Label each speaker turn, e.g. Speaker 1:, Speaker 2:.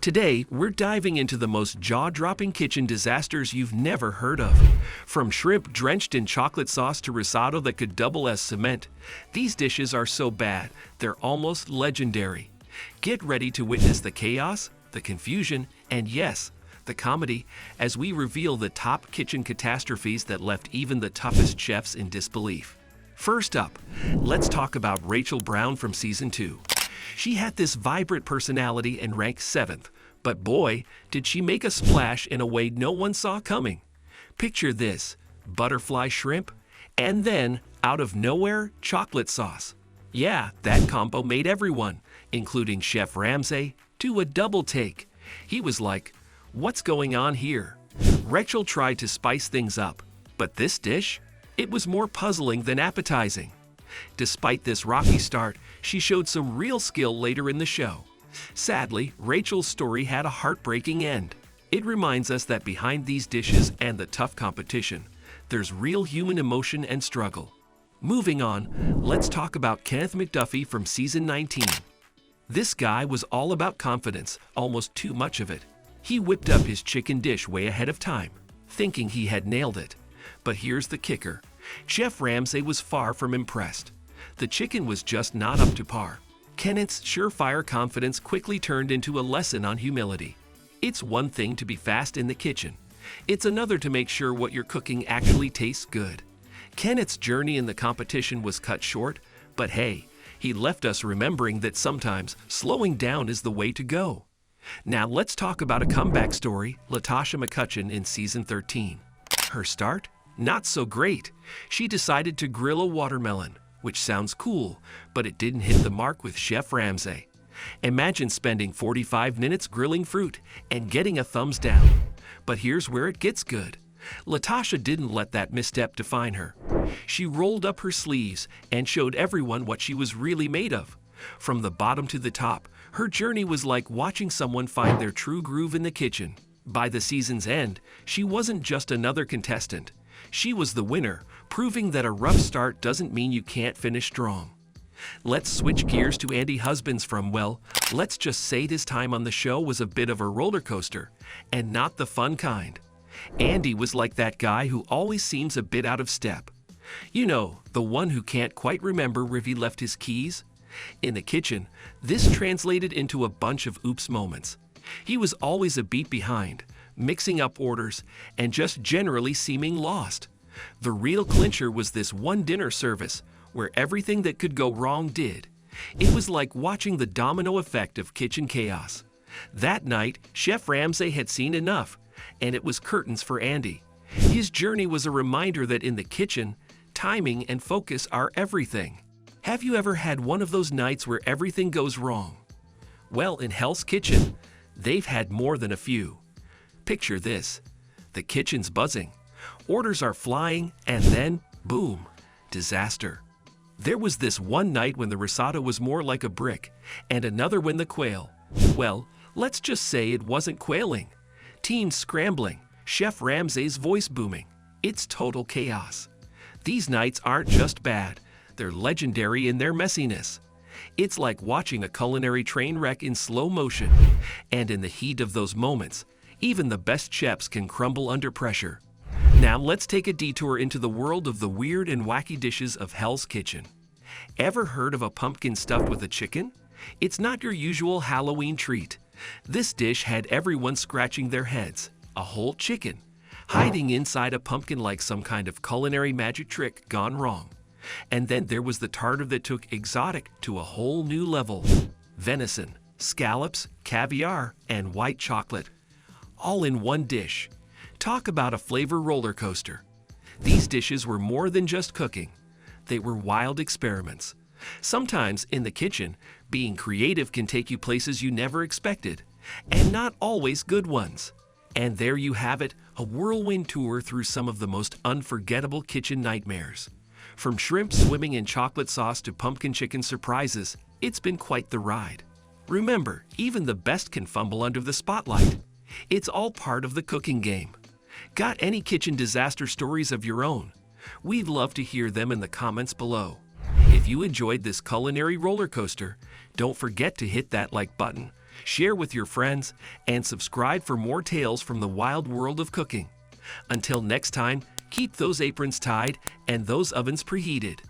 Speaker 1: Today, we're diving into the most jaw-dropping kitchen disasters you've never heard of. From shrimp drenched in chocolate sauce to risotto that could double as cement, these dishes are so bad, they're almost legendary. Get ready to witness the chaos, the confusion, and yes, the comedy, as we reveal the top kitchen catastrophes that left even the toughest chefs in disbelief. First up, let's talk about Rachel Brown from Season 2. She had this vibrant personality and ranked 7th, but boy, did she make a splash in a way no one saw coming. Picture this: butterfly shrimp, and then, out of nowhere, chocolate sauce. Yeah, that combo made everyone, including Chef Ramsay, do a double take. He was like, "What's going on here?" Rachel tried to spice things up, but this dish? It was more puzzling than appetizing. Despite this rocky start, she showed some real skill later in the show. Sadly, Rachel's story had a heartbreaking end. It reminds us that behind these dishes and the tough competition, there's real human emotion and struggle. Moving on, let's talk about Kenneth McDuffie from Season 19. This guy was all about confidence, almost too much of it. He whipped up his chicken dish way ahead of time, thinking he had nailed it. But here's the kicker: Chef Ramsay was far from impressed. The chicken was just not up to par. Kenneth's surefire confidence quickly turned into a lesson on humility. It's one thing to be fast in the kitchen. It's another to make sure what you're cooking actually tastes good. Kenneth's journey in the competition was cut short, but hey, he left us remembering that sometimes slowing down is the way to go. Now let's talk about a comeback story, Latasha McCutcheon in Season 13. Her start? Not so great. She decided to grill a watermelon, which sounds cool, but it didn't hit the mark with Chef Ramsay. Imagine spending 45 minutes grilling fruit and getting a thumbs down. But here's where it gets good. Latasha didn't let that misstep define her. She rolled up her sleeves and showed everyone what she was really made of. From the bottom to the top, her journey was like watching someone find their true groove in the kitchen. By the season's end, she wasn't just another contestant. She was the winner, proving that a rough start doesn't mean you can't finish strong. Let's switch gears to Andy Husbands from, well, let's just say his time on the show was a bit of a roller coaster, and not the fun kind. Andy was like that guy who always seems a bit out of step. You know, the one who can't quite remember where he left his keys? In the kitchen, this translated into a bunch of oops moments. He was always a beat behind, mixing up orders, and just generally seeming lost. The real clincher was this one dinner service, where everything that could go wrong did. It was like watching the domino effect of kitchen chaos. That night, Chef Ramsay had seen enough, and it was curtains for Andy. His journey was a reminder that in the kitchen, timing and focus are everything. Have you ever had one of those nights where everything goes wrong? Well, in Hell's Kitchen, they've had more than a few. Picture this: the kitchen's buzzing, orders are flying, and then, boom, disaster. There was this one night when the risotto was more like a brick, and another when the quail, well, let's just say it wasn't quailing. Teams scrambling, Chef Ramsay's voice booming. It's total chaos. These nights aren't just bad, they're legendary in their messiness. It's like watching a culinary train wreck in slow motion. And in the heat of those moments, even the best chefs can crumble under pressure. Now let's take a detour into the world of the weird and wacky dishes of Hell's Kitchen. Ever heard of a pumpkin stuffed with a chicken? It's not your usual Halloween treat. This dish had everyone scratching their heads. A whole chicken, hiding inside a pumpkin like some kind of culinary magic trick gone wrong. And then there was the tartar that took exotic to a whole new level. Venison, scallops, caviar, and white chocolate, all in one dish. Talk about a flavor roller coaster. These dishes were more than just cooking. They were wild experiments. Sometimes in the kitchen, being creative can take you places you never expected, and not always good ones. And there you have it, a whirlwind tour through some of the most unforgettable kitchen nightmares. From shrimp swimming in chocolate sauce to pumpkin chicken surprises, it's been quite the ride. Remember, even the best can fumble under the spotlight. It's all part of the cooking game. Got any kitchen disaster stories of your own? We'd love to hear them in the comments below. If you enjoyed this culinary roller coaster, don't forget to hit that like button, Share with your friends and subscribe for more tales from the wild world of cooking. Until next time, keep those aprons tied and those ovens preheated.